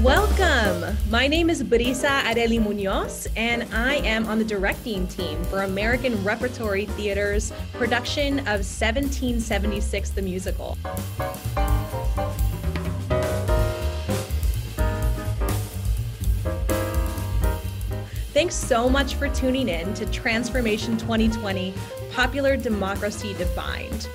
Welcome! My name is Brisa Areli Munoz, and I am on the directing team for American Repertory Theater's production of 1776, the musical. Thanks so much for tuning in to Transformation 2020, Popular Democracy Defined.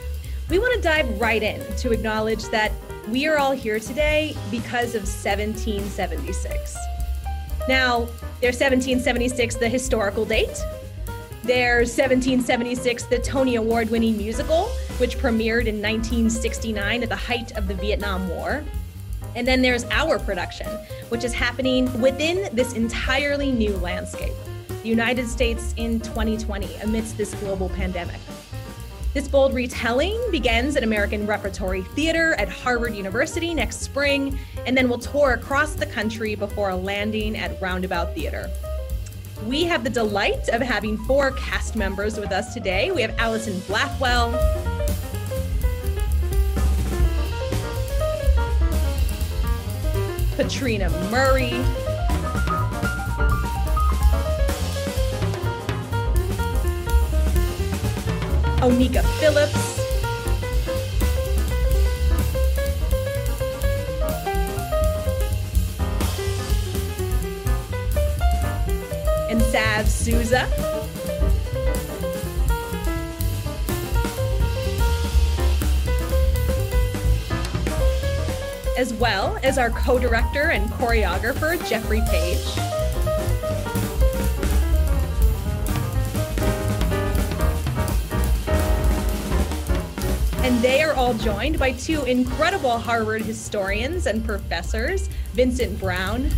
We want to dive right in to acknowledge that we are all here today because of 1776. Now, there's 1776, the historical date. There's 1776, the Tony Award-winning musical, which premiered in 1969 at the height of the Vietnam War. And then there's our production, which is happening within this entirely new landscape, the United States in 2020, amidst this global pandemic. This bold retelling begins at American Repertory Theater at Harvard University next spring, and then will tour across the country before landing at Roundabout Theater. We have the delight of having 4 cast members with us today. We have Allison Blackwell, Patrena Murray, Oneika Phillips, and Sav Souza. As well as our co-director and choreographer, Jeffrey Page. And they are all joined by 2 incredible Harvard historians and professors, Vincent Brown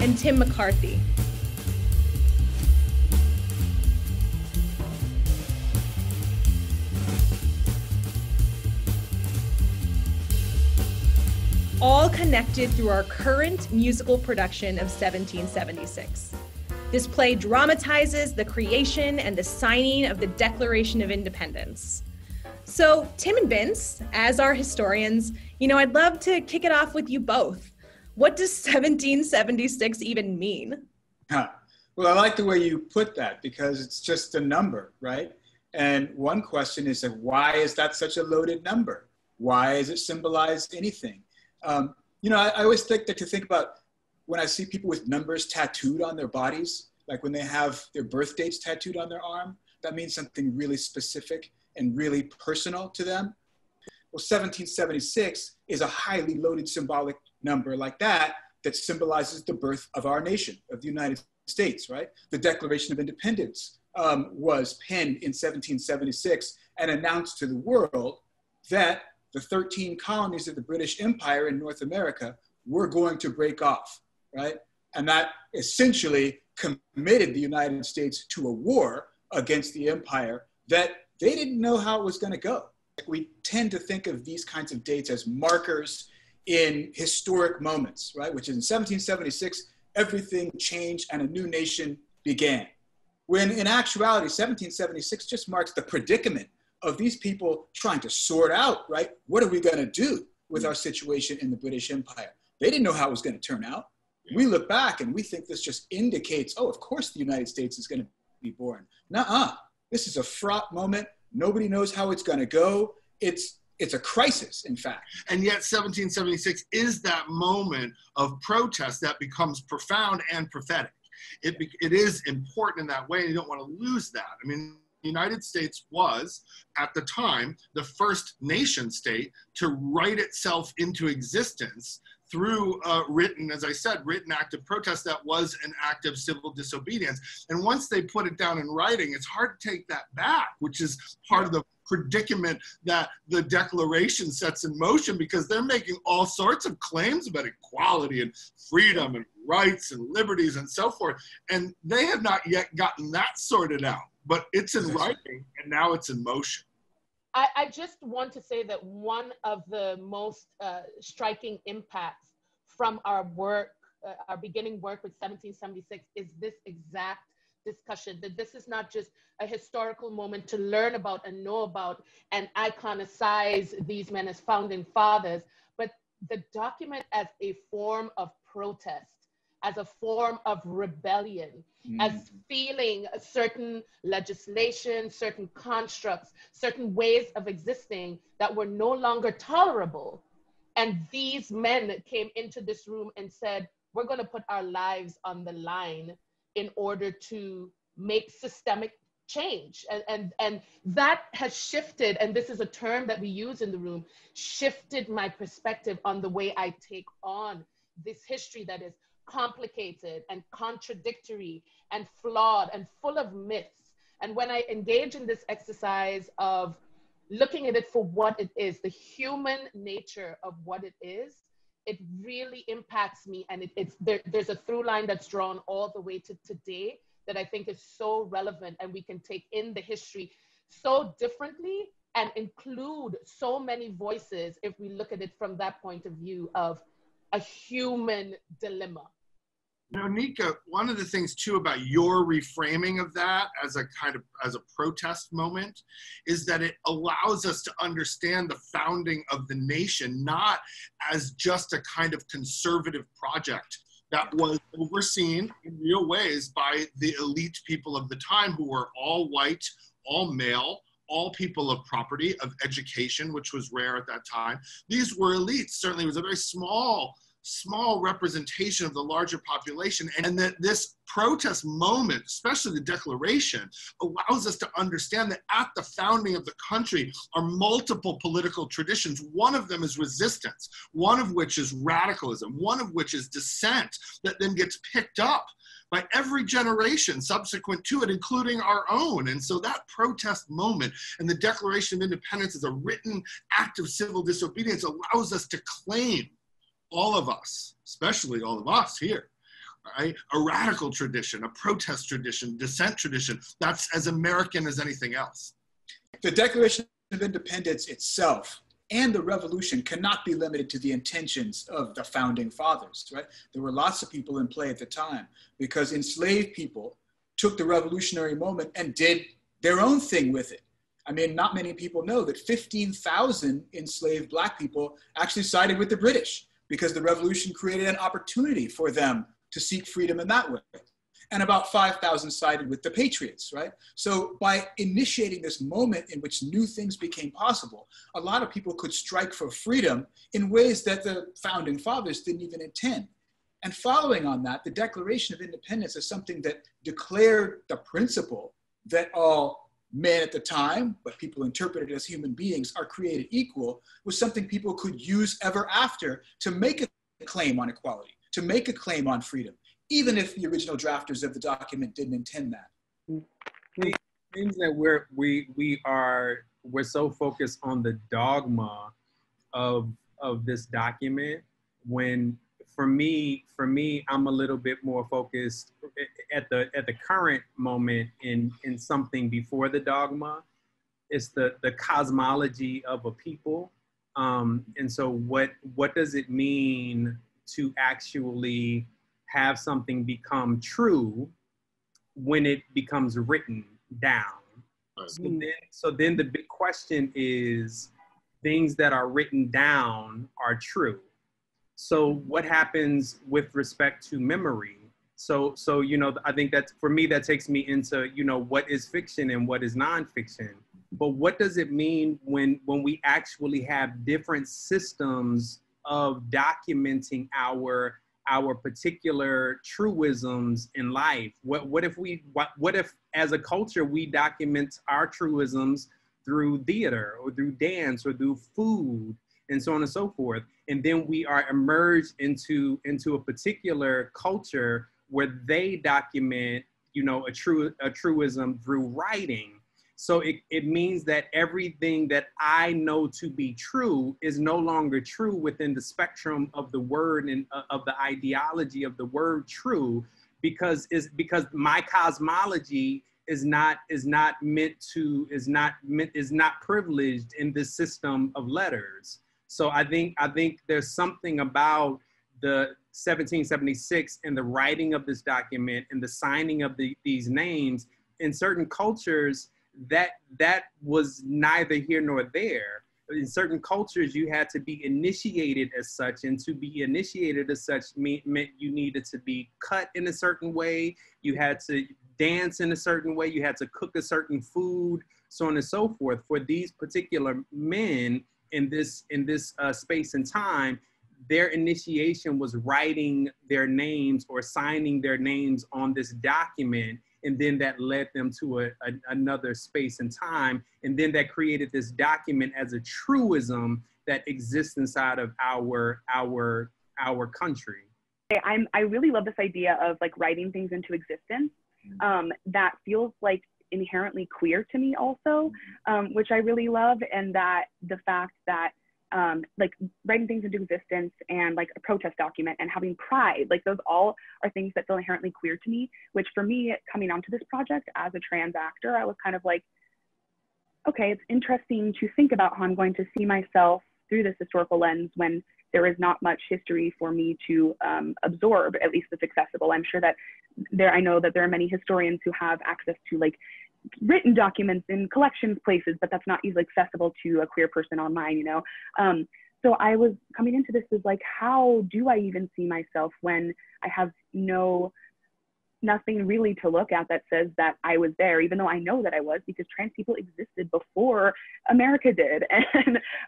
and Tim McCarthy. All connected through our current musical production of 1776. This play dramatizes the creation and the signing of the Declaration of Independence. So Tim and Vince, as our historians, I'd love to kick it off with you both. What does 1776 even mean? Well, I like the way you put that because it's just a number, right? And one question is, why is that such a loaded number? Why does it symbolize anything? I always think about when I see people with numbers tattooed on their bodies, like when they have their birth dates tattooed on their arm, that means something really specific and really personal to them. Well, 1776 is a highly loaded symbolic number like that symbolizes the birth of our nation, of the United States, right? The Declaration of Independence was penned in 1776 and announced to the world that the 13 colonies of the British Empire in North America were going to break off, right? And that essentially committed the United States to a war against the empire that they didn't know how it was going to go. We tend to think of these kinds of dates as markers in historic moments, right? Which is in 1776, everything changed and a new nation began. When in actuality, 1776 just marks the predicament of these people trying to sort out, right? What are we going to do with our situation in the British Empire? They didn't know how it was going to turn out. We look back and we think this just indicates, oh, of course the United States is going to be born. Nuh-uh. This is a fraught moment. Nobody knows how it's going to go. It's a crisis, in fact. And yet 1776 is that moment of protest that becomes profound and prophetic. It is important in that way, and you don't want to lose that. I mean, the United States was, at the time, the first nation state to write itself into existence through written act of protest that was an act of civil disobedience. And once they put it down in writing, it's hard to take that back, which is part of the predicament that the Declaration sets in motion, because they're making all sorts of claims about equality and freedom and rights and liberties and so forth. And they have not yet gotten that sorted out, but it's in writing and now it's in motion. I just want to say that one of the most striking impacts from our work, our beginning work with 1776, is this exact discussion, that this is not just a historical moment to learn about and know about and iconicize these men as founding fathers, but the document as a form of protest, as a form of rebellion, as feeling a certain legislation, certain constructs, certain ways of existing that were no longer tolerable. And these men came into this room and said, we're going to put our lives on the line in order to make systemic change. And that has shifted, and this is a term that we use in the room, shifted my perspective on the way I take on this history that is complicated and contradictory and flawed and full of myths. And when I engage in this exercise of looking at it for what it is, the human nature of what it is, it really impacts me. And there's a through line that's drawn all the way to today that I think is so relevant, and we can take in the history so differently and include so many voices if we look at it from that point of view of a human dilemma. You know, Oneika, one of the things too about your reframing of that as a protest moment is that it allows us to understand the founding of the nation, not as just a kind of conservative project that was overseen in real ways by the elite people of the time, who were all white, all male, all people of property, of education, which was rare at that time. These were elites. Certainly it was a very small representation of the larger population. And that this protest moment, especially the Declaration, allows us to understand that at the founding of the country are multiple political traditions. One of them is resistance, one of which is radicalism, one of which is dissent, that then gets picked up by every generation subsequent to it, including our own. And so that protest moment and the Declaration of Independence as a written act of civil disobedience allows us to claim, all of us, especially all of us here, right? A radical tradition, a protest tradition, dissent tradition, that's as American as anything else. The Declaration of Independence itself and the revolution cannot be limited to the intentions of the founding fathers, right? There were lots of people in play at the time, because enslaved people took the revolutionary moment and did their own thing with it. I mean, not many people know that 15,000 enslaved Black people actually sided with the British, because the revolution created an opportunity for them to seek freedom in that way. And about 5,000 sided with the Patriots, right? So by initiating this moment in which new things became possible, a lot of people could strike for freedom in ways that the founding fathers didn't even intend. And following on that, the Declaration of Independence is something that declared the principle that all men at the time, but people interpreted as human beings, are created equal, was something people could use ever after to make a claim on equality, to make a claim on freedom, even if the original drafters of the document didn't intend that. It seems that we're so focused on the dogma of this document, when for me, I'm a little bit more focused at the current moment in something before the dogma. It's the cosmology of a people. And so what does it mean to actually have something become true when it becomes written down? So then the big question is, things that are written down are true. So what happens with respect to memory? So you know, I think that for me, that takes me into, you know, what is fiction and what is nonfiction. But what does it mean when we actually have different systems of documenting our particular truisms in life? What if as a culture we document our truisms through theater or through dance or through food and so on and so forth, and then we are immersed into a particular culture where they document, you know, a truism through writing? So it means that everything that I know to be true is no longer true within the spectrum of the word and of the ideology of the word true, because my cosmology is not privileged in this system of letters. So I think there's something about the 1776 and the writing of this document and the signing of these names, in certain cultures, that was neither here nor there. In certain cultures, you had to be initiated as such, and to be initiated as such meant you needed to be cut in a certain way, you had to dance in a certain way, you had to cook a certain food, so on and so forth. For these particular men in this space and time, their initiation was writing their names or signing their names on this document, and then that led them to another space and time, and then that created this document as a truism that exists inside of our country. I really love this idea of like writing things into existence. That feels like inherently queer to me also, which I really love, and that the fact that like writing things into existence and like a protest document and having pride, like those all are things that feel inherently queer to me, which for me, coming onto this project as a trans actor, I was kind of like, okay, it's interesting to think about how I'm going to see myself through this historical lens when there is not much history for me to absorb, at least that's accessible. I'm sure that I know that there are many historians who have access to like written documents in collections places, but that's not easily accessible to a queer person online, you know? So I was coming into this as like, how do I even see myself when I have nothing really to look at that says that I was there, even though I know that I was, because trans people existed before America did.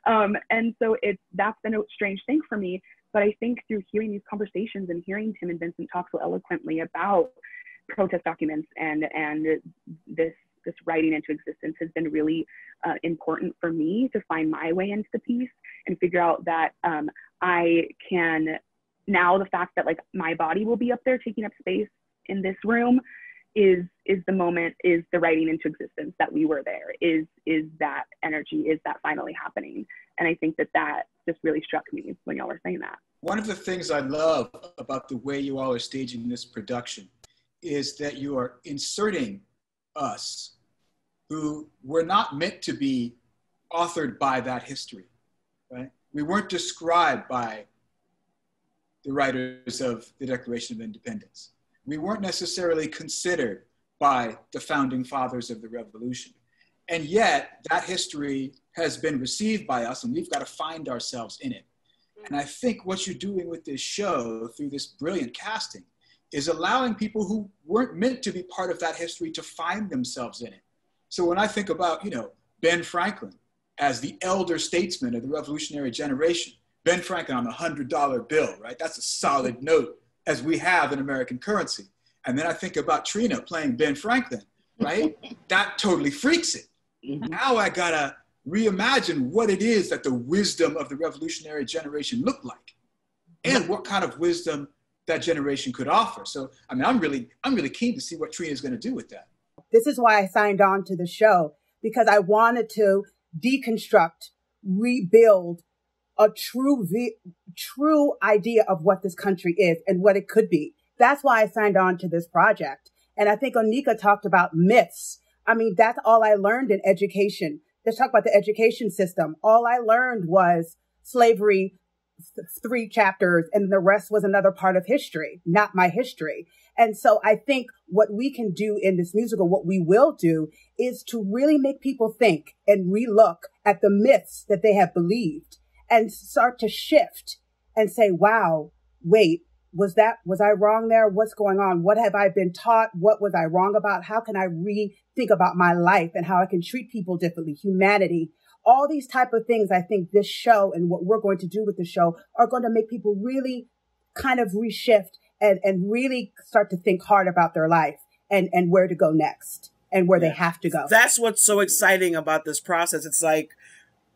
And so that's been a strange thing for me. But I think through hearing these conversations and hearing Tim and Vincent talk so eloquently about protest documents and this writing into existence has been really important for me to find my way into the piece and figure out that I can, now the fact that like my body will be up there taking up space in this room is the moment, is the writing into existence that we were there, is that energy, is that finally happening. And I think that just really struck me when y'all were saying that. One of the things I love about the way you all are staging this production is that you are inserting us who were not meant to be authored by that history, right? We weren't described by the writers of the Declaration of Independence. We weren't necessarily considered by the founding fathers of the revolution. And yet that history has been received by us, and we've got to find ourselves in it. And I think what you're doing with this show through this brilliant casting is allowing people who weren't meant to be part of that history to find themselves in it. So when I think about, Ben Franklin as the elder statesman of the revolutionary generation, Ben Franklin on the $100 bill, right? That's a solid note as we have in American currency. And then I think about Trina playing Ben Franklin, right? That totally freaks it. Now I gotta reimagine what it is that the wisdom of the revolutionary generation looked like and what kind of wisdom that generation could offer. So, I mean, I'm really keen to see what Trina is gonna do with that. This is why I signed on to the show, because I wanted to deconstruct, rebuild a true idea of what this country is and what it could be. That's why I signed on to this project. And I think Oneika talked about myths. I mean, that's all I learned in education. Let's talk about the education system. All I learned was slavery, 3 chapters, and the rest was another part of history, not my history. And so I think what we can do in this musical, what we will do, is to really make people think and relook at the myths that they have believed and start to shift and say, wow, wait, was I wrong there? What's going on? What have I been taught? What was I wrong about? How can I rethink about my life and how I can treat people differently? Humanity, all these type of things. I think this show and what we're going to do with the show are going to make people really kind of reshift and really start to think hard about their life and where to go next and where they have to go. That's what's so exciting about this process. It's like,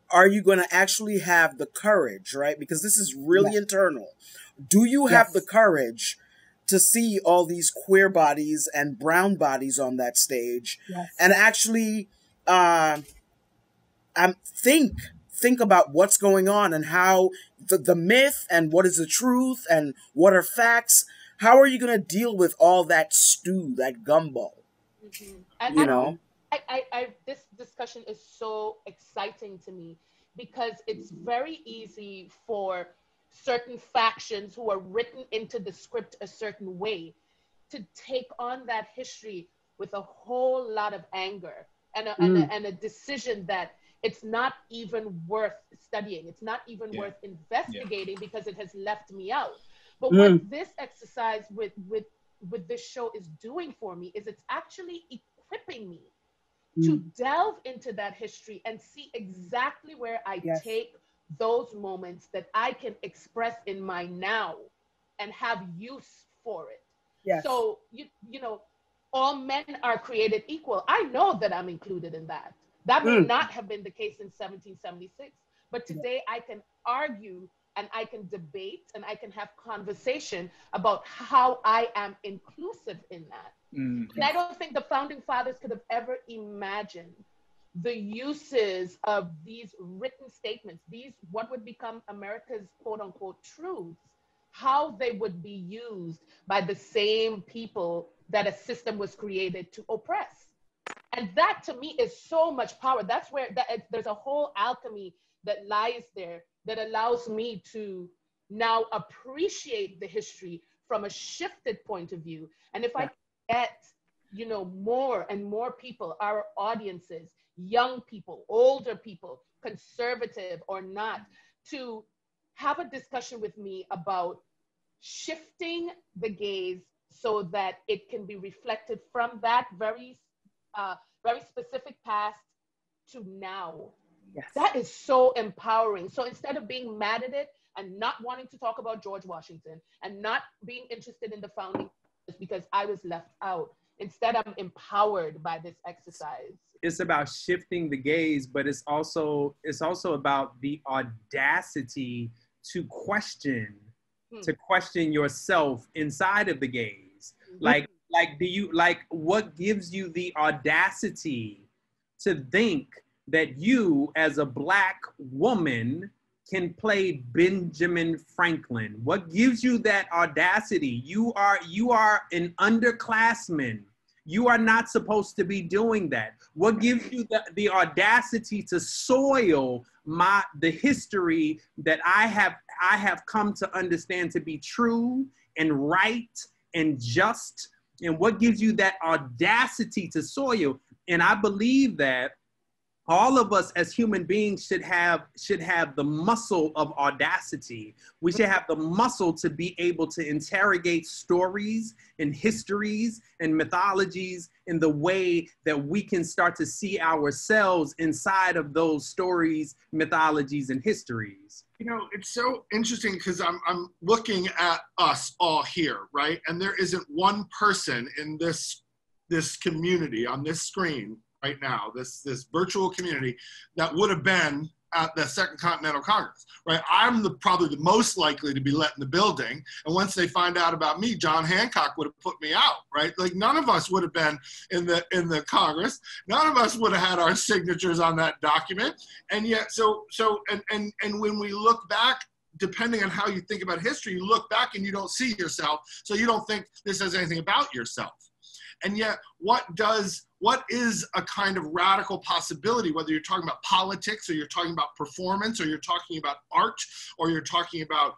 are you going to actually have the courage, right? Because this is really internal. Do you have the courage to see all these queer bodies and brown bodies on that stage and actually think about what's going on and how the myth and what is the truth and what are facts? How are you going to deal with all that stew, that gumbo? This discussion is so exciting to me because it's very easy for certain factions who are written into the script a certain way, to take on that history with a whole lot of anger and a decision that it's not even worth studying. It's not even worth investigating because it has left me out. But what this exercise with this show is doing for me is it's actually equipping me to delve into that history and see exactly where I take those moments that I can express in my now and have use for it. Yes. So, you know, all men are created equal. I know that I'm included in that. That may not have been the case in 1776, but today I can argue and I can debate and I can have conversation about how I am inclusive in that. And I don't think the founding fathers could have ever imagined the uses of these written statements, these what would become America's quote unquote truths, how they would be used by the same people that a system was created to oppress. And that to me is so much power. That's where there's a whole alchemy that lies there that allows me to now appreciate the history from a shifted point of view. And if I get, you know, more and more people, our audiences, young people, older people, conservative or not, to have a discussion with me about shifting the gaze so that it can be reflected from that very specific past to now. Yes. That is so empowering. So instead of being mad at it and not wanting to talk about George Washington and not being interested in the founding because I was left out, instead I'm empowered by this exercise. It's about shifting the gaze, but it's also about the audacity to question yourself inside of the gaze. Like what gives you the audacity to think that you as a Black woman can play Benjamin Franklin? What gives you that audacity? You are an underclassman. You are not supposed to be doing that. What gives you the audacity to soil the history that I have come to understand to be true and right and just? And what gives you that audacity to soil? And I believe that all of us as human beings should have the muscle of audacity. We should have the muscle to be able to interrogate stories and histories and mythologies in the way that we can start to see ourselves inside of those stories, mythologies, and histories. You know, it's so interesting because I'm looking at us all here, right? And there isn't one person in this community on this screen right now, this virtual community, that would have been at the Second Continental Congress, right? I'm probably the most likely to be let in the building. And once they find out about me, John Hancock would have put me out, right? Like none of us would have been in the Congress. None of us would have had our signatures on that document. And yet, and when we look back, depending on how you think about history, you look back and you don't see yourself. So you don't think this says anything about yourself. And yet, what is a kind of radical possibility, whether you're talking about politics or you're talking about performance or you're talking about art or you're talking about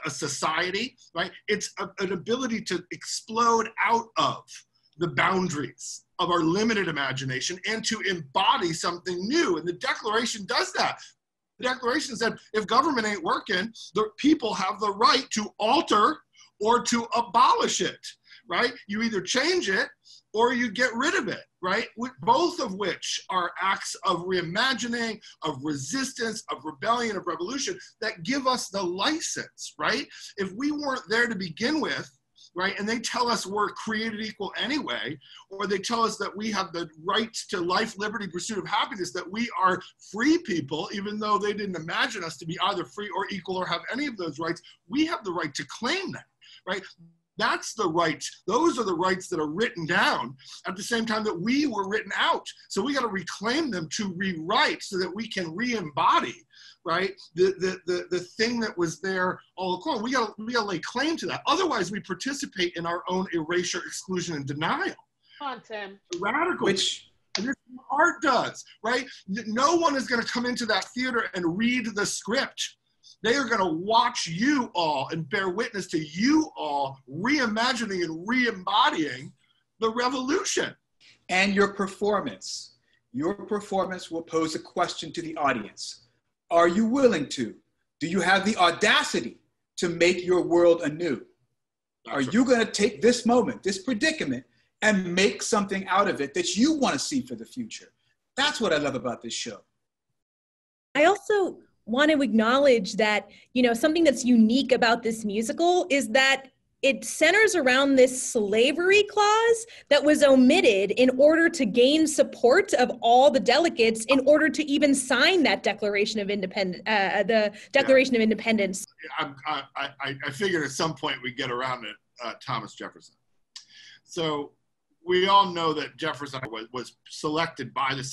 a society, right? It's an ability to explode out of the boundaries of our limited imagination and to embody something new. And the Declaration does that. The Declaration said, if government ain't working, the people have the right to alter or to abolish it, right? You either change it or you get rid of it, right? Both of which are acts of reimagining, of resistance, of rebellion, of revolution that give us the license, right? If we weren't there to begin with, right, and they tell us we're created equal anyway, or they tell us that we have the rights to life, liberty, pursuit of happiness, that we are free people, even though they didn't imagine us to be either free or equal or have any of those rights, we have the right to claim that, right? That's the rights. Those are the rights that are written down at the same time that we were written out. So we got to reclaim them to rewrite so that we can re-embody, right? The thing that was there all along. We got to lay claim to that. Otherwise, we participate in our own erasure, exclusion, and denial. Come on, Tim. Radical. Which this art does, right? No one is going to come into that theater and read the script They are going to watch you all and bear witness to you all reimagining and re-embodying the revolution. And your performance. Your performance will pose a question to the audience. Are you willing to? Do you have the audacity to make your world anew? Are you going to take this moment, this predicament, and make something out of it that you want to see for the future? That's what I love about this show. I also want to acknowledge that, you know, something that's unique about this musical is that it centers around this slavery clause that was omitted in order to gain support of all the delegates in order to even sign that Declaration of Independence, the Declaration of Independence. I figured at some point we'd get around to Thomas Jefferson. So we all know that Jefferson was selected by the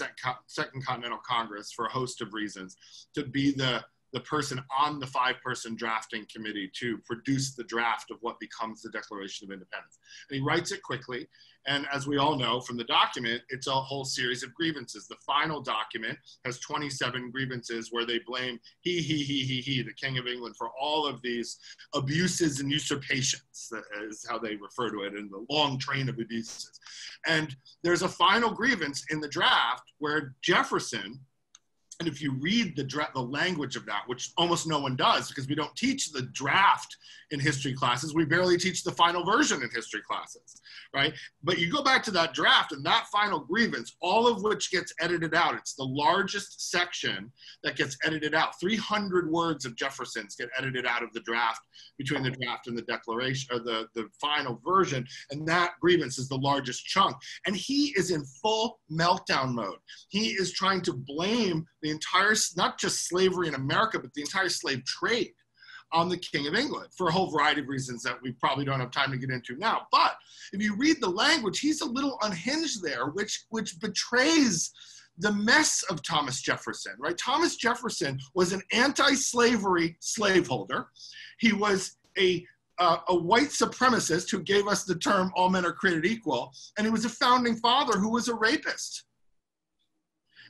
Second Continental Congress for a host of reasons to be the person on the 5-person drafting committee to produce the draft of what becomes the Declaration of Independence. And he writes it quickly. And as we all know from the document, it's a whole series of grievances. The final document has 27 grievances where they blame he, the King of England, for all of these abuses and usurpations, is how they refer to it, in the long train of abuses. And there's a final grievance in the draft where Jefferson, and if you read the language of that, which almost no one does because we don't teach the draft in history classes, we barely teach the final version in history classes, right? But you go back to that draft and that final grievance, all of which gets edited out. It's the largest section that gets edited out. 300 words of Jefferson's get edited out of the draft, between the draft and the declaration, or the final version, and that grievance is the largest chunk. And he is in full meltdown mode. He is trying to blame the entire, not just slavery in America, but the entire slave trade on the King of England for a whole variety of reasons that we probably don't have time to get into now. But if you read the language, he's a little unhinged there, which betrays the mess of Thomas Jefferson, right? Thomas Jefferson was an anti-slavery slaveholder. He was a white supremacist who gave us the term all men are created equal, and he was a founding father who was a rapist.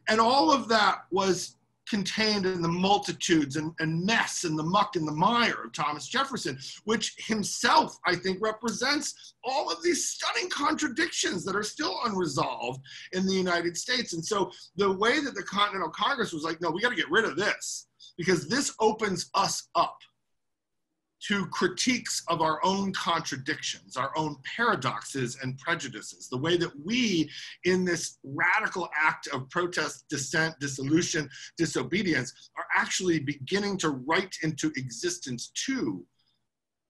And all of that was contained in the multitudes and mess and the muck and the mire of Thomas Jefferson, which himself, I think, represents all of these stunning contradictions that are still unresolved in the United States. And so the way that the Continental Congress was like, no, we got to get rid of this because this opens us up to critiques of our own contradictions, our own paradoxes and prejudices, the way that we, in this radical act of protest, dissent, dissolution, disobedience, are actually beginning to write into existence too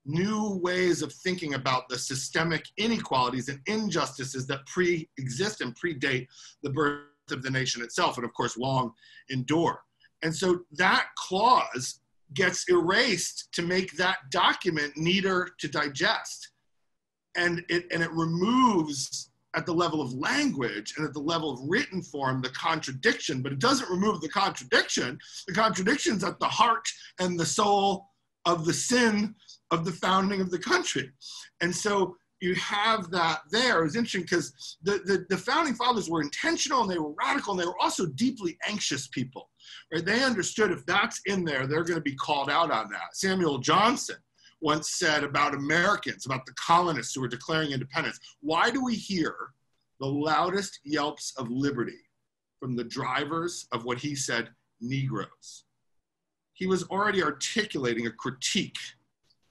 new ways of thinking about the systemic inequalities and injustices that pre-exist and predate the birth of the nation itself, and of course long endure. And so that clause gets erased to make that document neater to digest. And it removes, at the level of language and at the level of written form, the contradiction, but it doesn't remove the contradiction. The contradiction's at the heart and the soul of the sin of the founding of the country. And so you have that there. It was interesting because the founding fathers were intentional and they were radical and they were also deeply anxious people. Right? They understood if that's in there, they're going to be called out on that. Samuel Johnson once said about Americans, about the colonists who were declaring independence, why do we hear the loudest yelps of liberty from the drivers of what he said, Negroes? He was already articulating a critique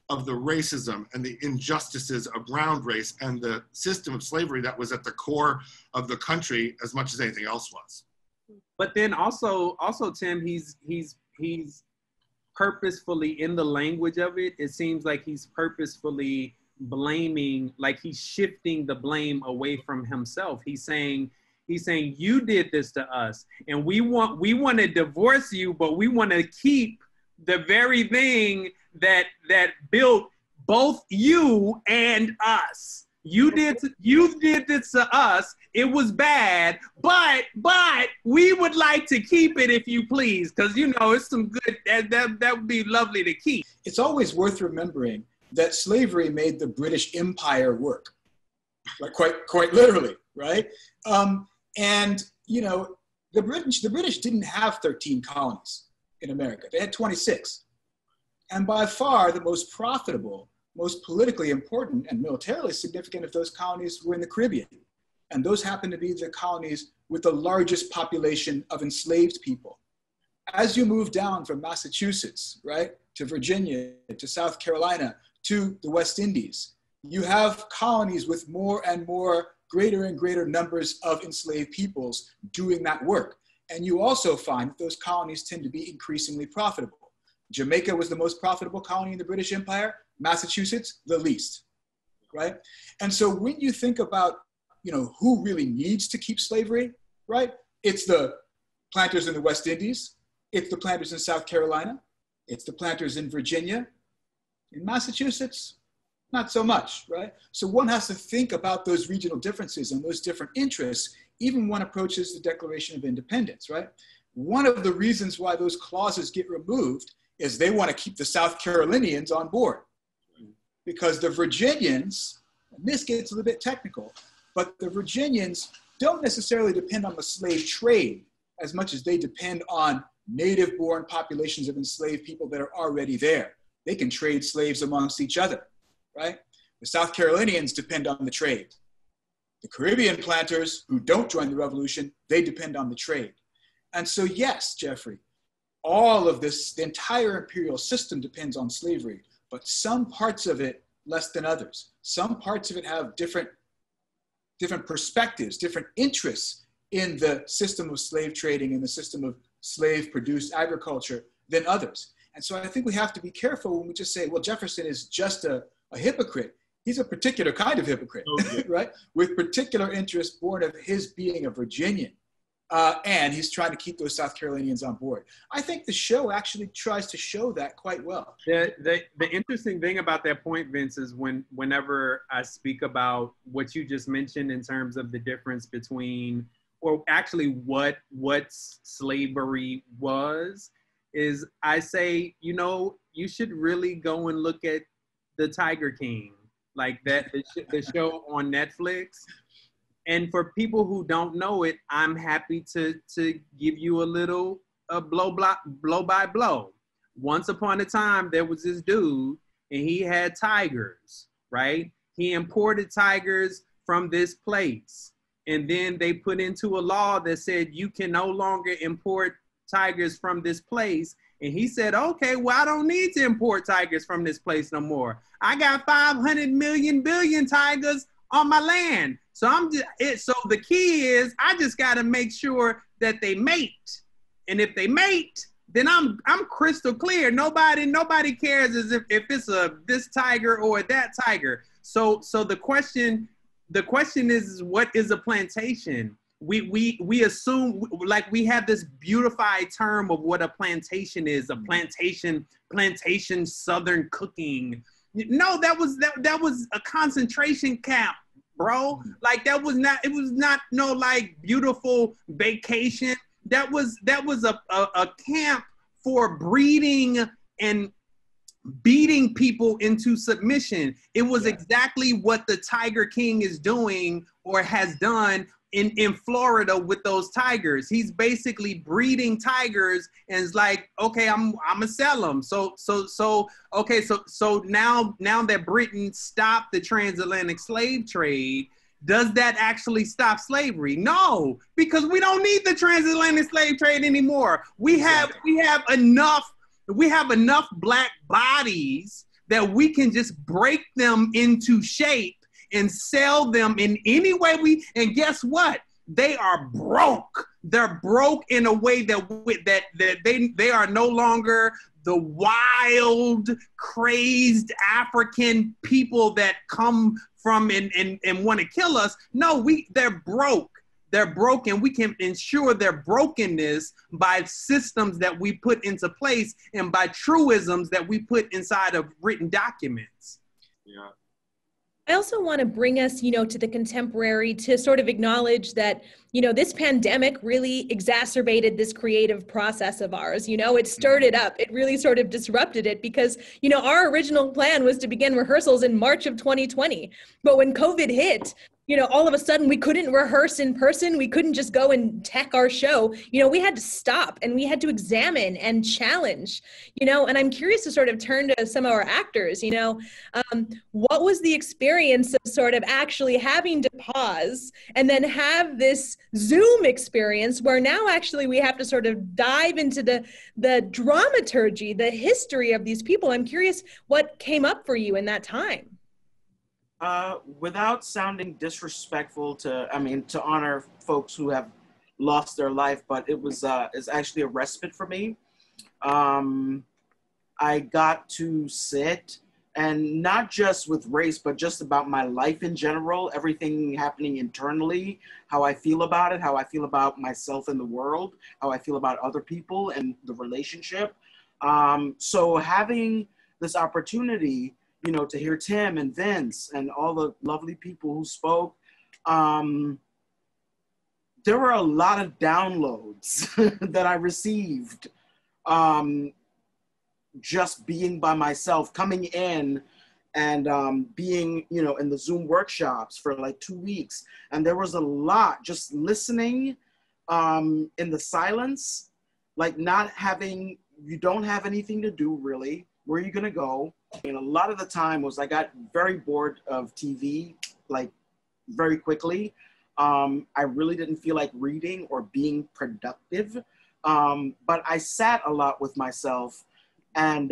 of the racism and the injustices around race and the system of slavery that was at the core of the country as much as anything else was. But then also Tim, he's purposefully, in the language of it, it seems like he's purposefully blaming, like he's shifting the blame away from himself. He's saying, you did this to us and we want to divorce you, but we want to keep the very thing that built both you and us. You did this to us. It was bad, but we would like to keep it if you please, because you know it's some good that would be lovely to keep. It's always worth remembering that slavery made the British Empire work, like quite literally, right? And you know, the British didn't have 13 colonies in America. They had 26. And by far the most profitable, most politically important and militarily significant of those colonies were in the Caribbean. And those happen to be the colonies with the largest population of enslaved people. As you move down from Massachusetts, right, to Virginia, to South Carolina, to the West Indies, you have colonies with more and more greater and greater numbers of enslaved peoples doing that work. And you also find that those colonies tend to be increasingly profitable. Jamaica was the most profitable colony in the British Empire, Massachusetts, the least, right? And so when you think about, you know, who really needs to keep slavery, right? It's the planters in the West Indies, it's the planters in South Carolina, it's the planters in Virginia. In Massachusetts, not so much, right? So one has to think about those regional differences and those different interests, even when one approaches the Declaration of Independence, right? One of the reasons why those clauses get removed is they want to keep the South Carolinians on board. Because the Virginians, and this gets a little bit technical, but the Virginians don't necessarily depend on the slave trade as much as they depend on native-born populations of enslaved people that are already there. They can trade slaves amongst each other, right? The South Carolinians depend on the trade. The Caribbean planters who don't join the revolution, they depend on the trade. And so yes, Jeffrey, all of this, the entire imperial system depends on slavery, but some parts of it less than others. Some parts of it have different perspectives, different interests in the system of slave trading and the system of slave-produced agriculture than others. And so I think we have to be careful when we just say, well, Jefferson is just a hypocrite. He's a particular kind of hypocrite, right? With particular interests born of his being a Virginian. And he's trying to keep those South Carolinians on board. I think the show actually tries to show that quite well. The interesting thing about that point, Vince, is whenever I speak about what you just mentioned in terms of the difference between, or actually what slavery was, is I say, you know, you should really go and look at the Tiger King, like that, the show on Netflix. And for people who don't know it, I'm happy to give you a little blow by blow. Once upon a time, there was this dude and he had tigers, right? He imported tigers from this place. And then they put into a law that said you can no longer import tigers from this place. And he said, okay, well, I don't need to import tigers from this place no more. I got 500 million billion tigers on my land. So so the key is I just got to make sure that they mate. And if they mate, then I'm crystal clear. Nobody cares as if it's this tiger or that tiger. So the question is what is a plantation? We assume, like, we have this beautified term of what a plantation is, a plantation Southern cooking. No, that was a concentration camp, bro. Like it was not no like beautiful vacation. That was a camp for breeding and beating people into submission. It was exactly what the Tiger King is doing or has done in Florida with those tigers. He's basically breeding tigers and is like, okay, I'm gonna sell them. So now that Britain stopped the transatlantic slave trade, does that actually stop slavery? No, because we don't need the transatlantic slave trade anymore. We have enough black bodies that we can just break them into shape and sell them in any way and guess what? They are broke. They're broke in a way that they are no longer the wild, crazed African people that come from and want to kill us. No, they're broke. They're broken. We can ensure their brokenness by systems that we put into place and by truisms that we put inside of written documents. Yeah. I also want to bring us, to the contemporary to sort of acknowledge that, this pandemic really exacerbated this creative process of ours. It stirred it up. It really sort of disrupted it because, our original plan was to begin rehearsals in March of 2020. But when COVID hit, you know, all of a sudden we couldn't rehearse in person. We couldn't just go and tech our show. You know, we had to stop and we had to examine and challenge, you know, and I'm curious to sort of turn to some of our actors, you know, what was the experience of sort of actually having to pause and then have this Zoom experience where now actually we have to sort of dive into the dramaturgy, the history of these people. I'm curious what came up for you in that time. Without sounding disrespectful to honor folks who have lost their life, but it's actually a respite for me. I got to sit, and not just with race, but just about my life in general, everything happening internally, how I feel about it, how I feel about myself in the world, how I feel about other people and the relationship. So having this opportunity, you know, to hear Tim and Vince and all the lovely people who spoke, there were a lot of downloads that I received just being by myself, coming in and being, you know, in the Zoom workshops for like 2 weeks. And there was a lot just listening in the silence, like not having, you don't have anything to do really. Where are you gonna go? And a lot of the time was I got very bored of TV, like very quickly. I really didn't feel like reading or being productive. But I sat a lot with myself and,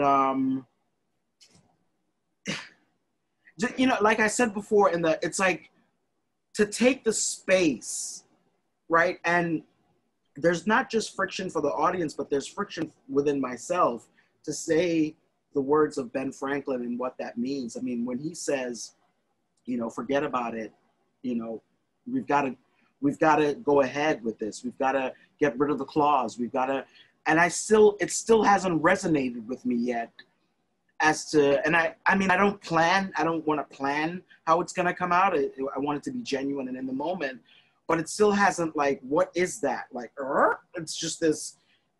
you know, like I said before, it's like to take the space, right? And there's not just friction for the audience, but there's friction within myself to say the words of Ben Franklin and what that means. I mean, when he says, you know, forget about it, you know, we've got to go ahead with this. We've got to get rid of the clause. We've got to, and it still hasn't resonated with me yet as to, and I mean, I don't want to plan how it's going to come out. I want it to be genuine and in the moment, but it still hasn't, like, what is that? Like, it's just this,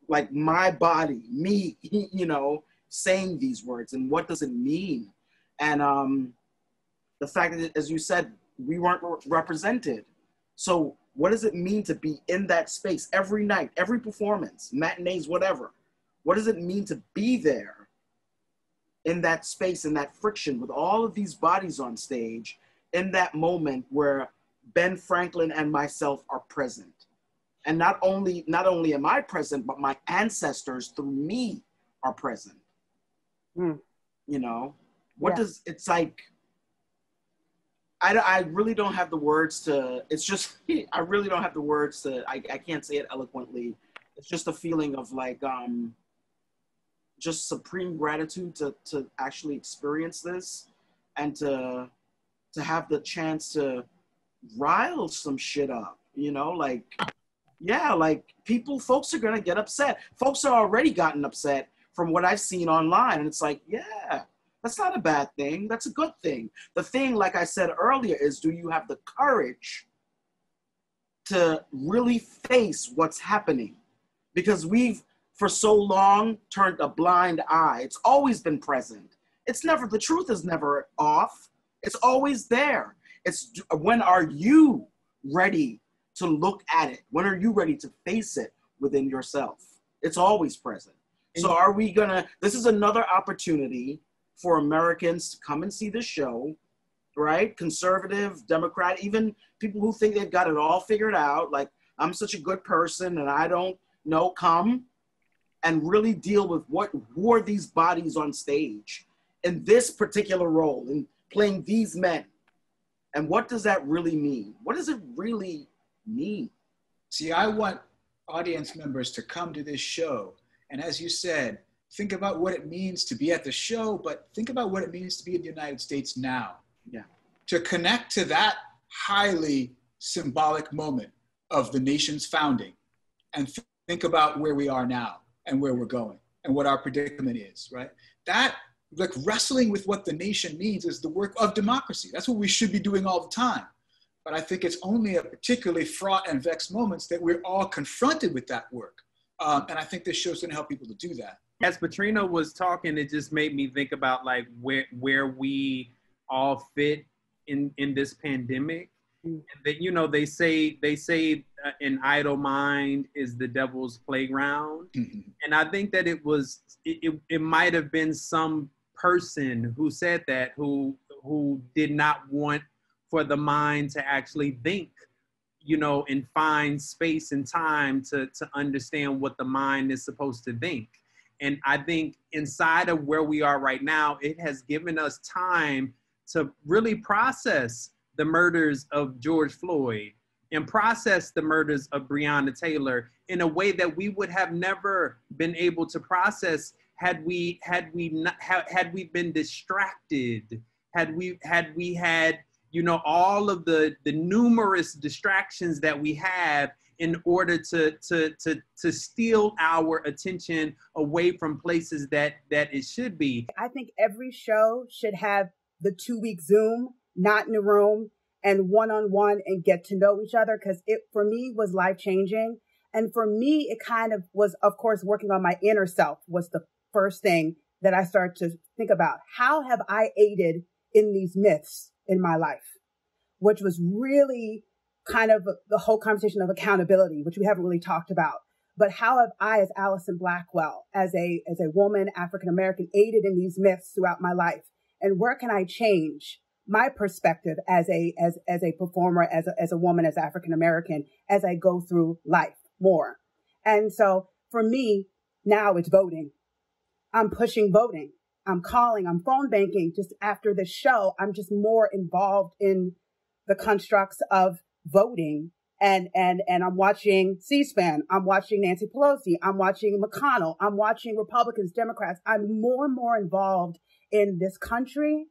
like, my body, me, you know, saying these words, and what does it mean? And the fact that, as you said, we weren't represented. So what does it mean to be in that space every night, every performance, matinees, whatever? What does it mean to be there in that space, in that friction with all of these bodies on stage in that moment where Ben Franklin and myself are present? And not only am I present, but my ancestors through me are present. You know, it's like, I really don't have the words to, it's just, I really don't have the words to, I can't say it eloquently. It's just a feeling of like, just supreme gratitude to actually experience this and to have the chance to rile some shit up, you know, like, yeah, like folks are gonna get upset. Folks are already gotten upset from what I've seen online. And it's like, yeah, that's not a bad thing. That's a good thing. The thing, like I said earlier, is do you have the courage to really face what's happening? Because we've, for so long, turned a blind eye. It's always been present. It's never, the truth is never off. It's always there. It's when are you ready to look at it? When are you ready to face it within yourself? It's always present. So are we gonna, this is another opportunity for Americans to come and see this show, right? Conservative, Democrat, even people who think they've got it all figured out, like I'm such a good person and I don't know, come and really deal with who are these bodies on stage in this particular role, in playing these men. And what does that really mean? What does it really mean? See, I want audience members to come to this show. And as you said, think about what it means to be at the show, but think about what it means to be in the United States now. Yeah. To connect to that highly symbolic moment of the nation's founding and think about where we are now and where we're going and what our predicament is, right? That, like, wrestling with what the nation means is the work of democracy. That's what we should be doing all the time. But I think it's only at particularly fraught and vexed moments that we're all confronted with that work. And I think this show's gonna help people to do that. As Patrena was talking, it just made me think about like where we all fit in this pandemic. And that, you know, they say an idle mind is the devil's playground. And I think that it might have been some person who said that, who did not want for the mind to actually think, you know, and find space and time to understand what the mind is supposed to think. And I think inside of where we are right now, it has given us time to really process the murders of George Floyd and process the murders of Breonna Taylor in a way that we would have never been able to process had we been distracted, had we had, you know, all of the numerous distractions that we have in order to steal our attention away from places that it should be. I think every show should have the 2-week Zoom, not in a room, and one-on-one, and get to know each other, because it, for me, was life-changing. And for me, it kind of was, of course, working on my inner self was the first thing that I started to think about. How have I aided in these myths in my life? Which was really kind of the whole conversation of accountability, which we haven't really talked about. But how have I, as Allison Blackwell, as a woman, African-American, aided in these myths throughout my life? And where can I change my perspective as a performer, as a woman, as African-American, as I go through life more? And so for me, now it's voting. I'm pushing voting. I'm calling, I'm phone banking. Just after the show, I'm just more involved in the constructs of voting. And I'm watching C-SPAN. I'm watching Nancy Pelosi. I'm watching McConnell. I'm watching Republicans, Democrats. I'm more and more involved in this country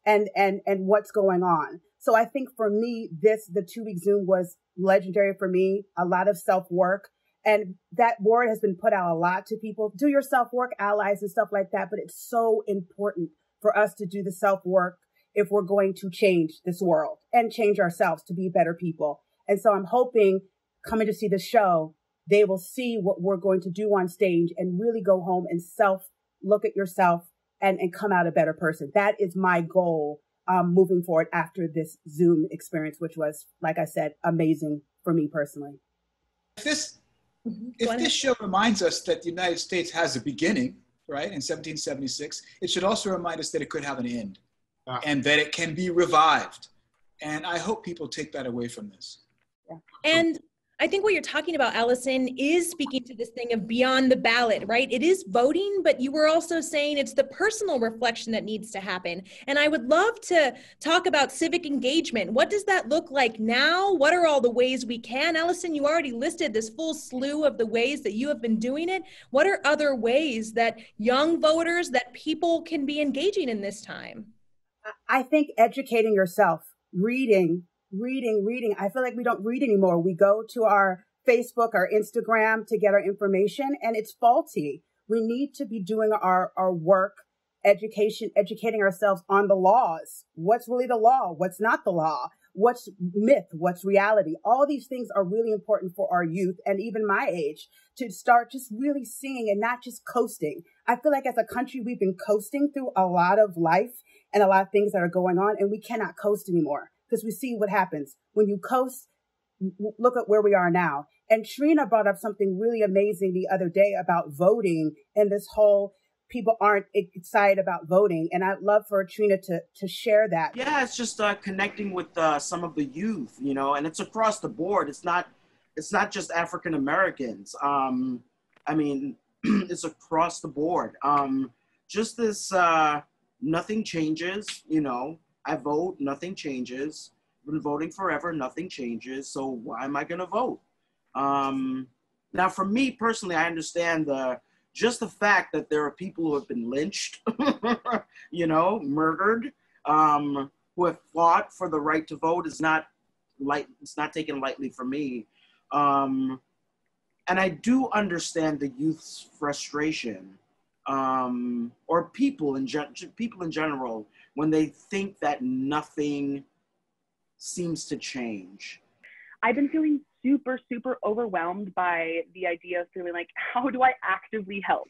and what's going on. So I think for me, the 2-week Zoom was legendary for me, a lot of self-work. And that word has been put out a lot to people. Do your self-work, allies and stuff like that. But it's so important for us to do the self-work if we're going to change this world and change ourselves to be better people. And so I'm hoping coming to see the show, they will see what we're going to do on stage and really go home and look at yourself and come out a better person. That is my goal moving forward after this Zoom experience, which was, like I said, amazing for me personally. If this show reminds us that the United States has a beginning, right, in 1776, it should also remind us that it could have an end and that it can be revived. And I hope people take that away from this. Yeah. And I think what you're talking about, Allison, is speaking to this thing of beyond the ballot, right? It is voting, but you were also saying it's the personal reflection that needs to happen. And I would love to talk about civic engagement. What does that look like now? What are all the ways we can? Allison, you already listed this full slew of the ways that you have been doing it. What are other ways that young voters, that people can be engaging in this time? I think educating yourself, reading. I feel like we don't read anymore. We go to our Facebook, our Instagram to get our information, and it's faulty. We need to be doing our work, educating ourselves on the laws. What's really the law? What's not the law? What's myth? What's reality? All these things are really important for our youth and even my age to start just really seeing and not just coasting. I feel like as a country, we've been coasting through a lot of life and a lot of things that are going on, and we cannot coast anymore. Because we see what happens when you coast. Look at where we are now. And Trina brought up something really amazing the other day about voting and this whole people aren't excited about voting. And I'd love for Trina to share that. Yeah, it's just connecting with some of the youth, you know, and it's across the board. It's not just African Americans. I mean, it's across the board. Just this nothing changes, you know. I vote, nothing changes. I've been voting forever, nothing changes. So why am I going to vote? Now, for me personally, I understand just the fact that there are people who have been lynched, you know, murdered, who have fought for the right to vote is not it's not taken lightly for me. And I do understand the youth's frustration, or people in general, when they think that nothing seems to change. I've been feeling super, super overwhelmed by the idea of feeling like, how do I actively help?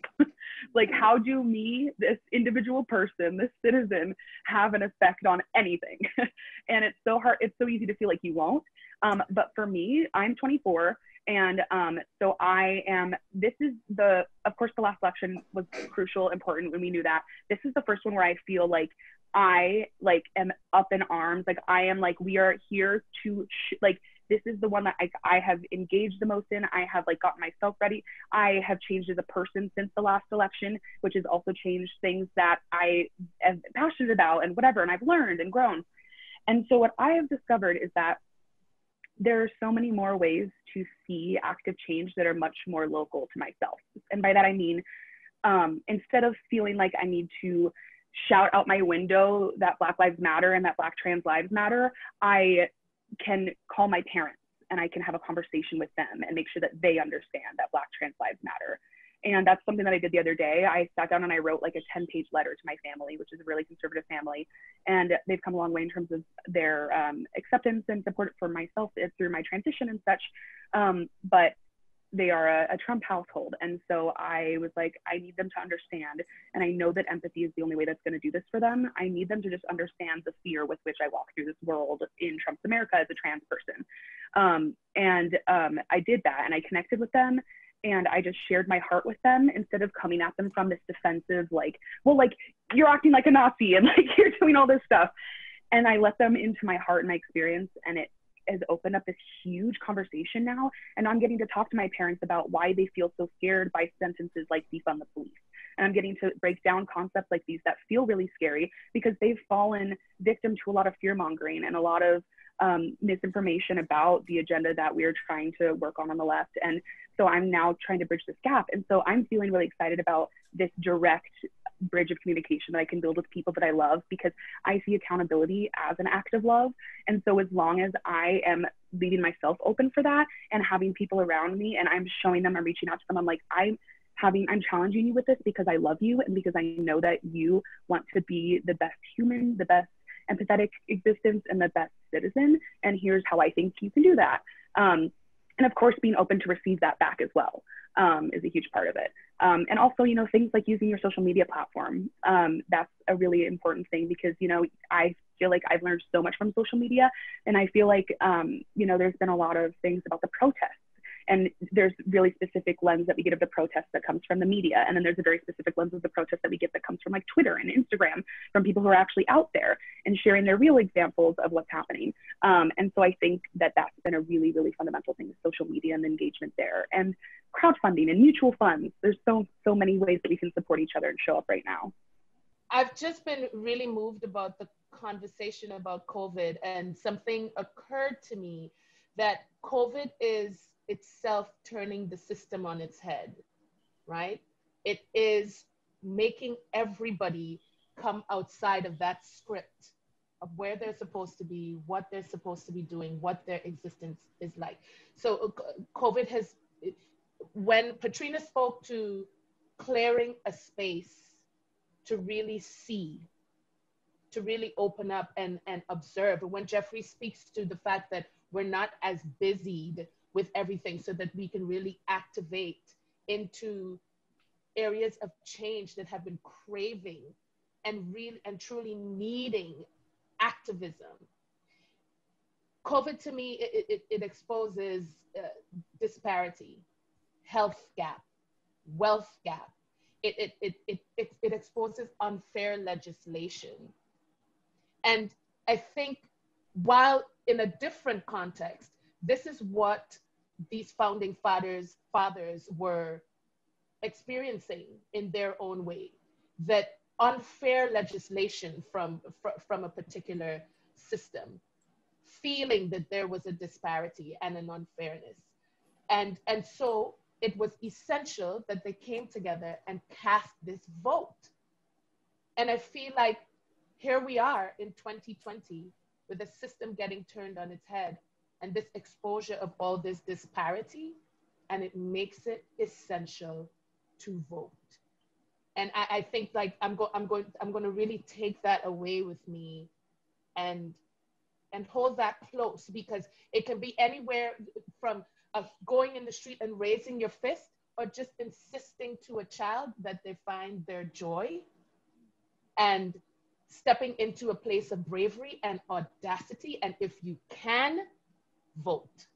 Like, how do me, this individual person, this citizen, have an effect on anything? And it's so hard, it's so easy to feel like you won't. But for me, I'm 24. And so this is of course, the last election was crucial, important when we knew that. This is the first one where I feel like I am up in arms. Like, I am like, we are here to, this is the one that I have engaged the most in. I have gotten myself ready. I have changed as a person since the last election, which has also changed things that I am passionate about and whatever, and I've learned and grown. And so what I have discovered is that there are so many more ways to see active change that are much more local to myself. And by that, I mean, instead of feeling like I need to shout out my window that Black Lives Matter and that Black trans lives matter, I can call my parents and I can have a conversation with them and make sure that they understand that Black trans lives matter. And that's something that I did the other day. I sat down and I wrote like a 10-page letter to my family, which is a really conservative family. And they've come a long way in terms of their acceptance and support for myself through my transition and such. But they are a Trump household. And so I was like, I need them to understand. And I know that empathy is the only way that's going to do this for them. I need them to just understand the fear with which I walk through this world in Trump's America as a trans person. I did that, and I connected with them. And I just shared my heart with them instead of coming at them from this defensive, you're acting like a Nazi and you're doing all this stuff. And I let them into my heart and my experience, and it has opened up this huge conversation now. And I'm getting to talk to my parents about why they feel so scared by sentences like defund the police. And I'm getting to break down concepts like these that feel really scary because they've fallen victim to a lot of fear mongering and a lot of misinformation about the agenda that we're trying to work on the left. And so I'm now trying to bridge this gap. And so I'm feeling really excited about this direct bridge of communication that I can build with people that I love, because I see accountability as an act of love. And so as long as I am leaving myself open for that and having people around me and I'm showing them, I'm reaching out to them, I'm like, I'm challenging you with this because I love you and because I know that you want to be the best human, the best empathetic existence, and the best citizen. And here's how I think you can do that. And of course, being open to receive that back as well is a huge part of it. And also, things like using your social media platform. That's a really important thing because, I feel like I've learned so much from social media. And I feel like, there's been a lot of things about the protests. And there's really specific lens that we get of the protest that comes from the media. And then there's a very specific lens of the protest that we get that comes from Twitter and Instagram, from people who are actually out there and sharing their real examples of what's happening. And so I think that that's been a really, really fundamental thing, is social media and engagement there, and crowdfunding and mutual funds. There's so many ways that we can support each other and show up right now. I've just been really moved about the conversation about COVID, and something occurred to me that COVID is itself turning the system on its head, right? It is making everybody come outside of that script of where they're supposed to be, what they're supposed to be doing, what their existence is like. So COVID has, when Patrena spoke to clearing a space to really see, to really open up and observe, and when Jeffrey speaks to the fact that we're not as busied with everything so that we can really activate into areas of change that have been craving and truly needing activism. COVID, to me, it exposes disparity, health gap, wealth gap. It exposes unfair legislation. And I think, while in a different context, this is what these founding fathers were experiencing in their own way, that unfair legislation from a particular system, feeling that there was a disparity and an unfairness. And so it was essential that they came together and cast this vote. And I feel like here we are in 2020 with the system getting turned on its head and this exposure of all this disparity, and it makes it essential to vote. And I think I'm going to really take that away with me and and hold that close, because it can be anywhere from going in the street and raising your fist, or just insisting to a child that they find their joy, and stepping into a place of bravery and audacity. And if you can, vote.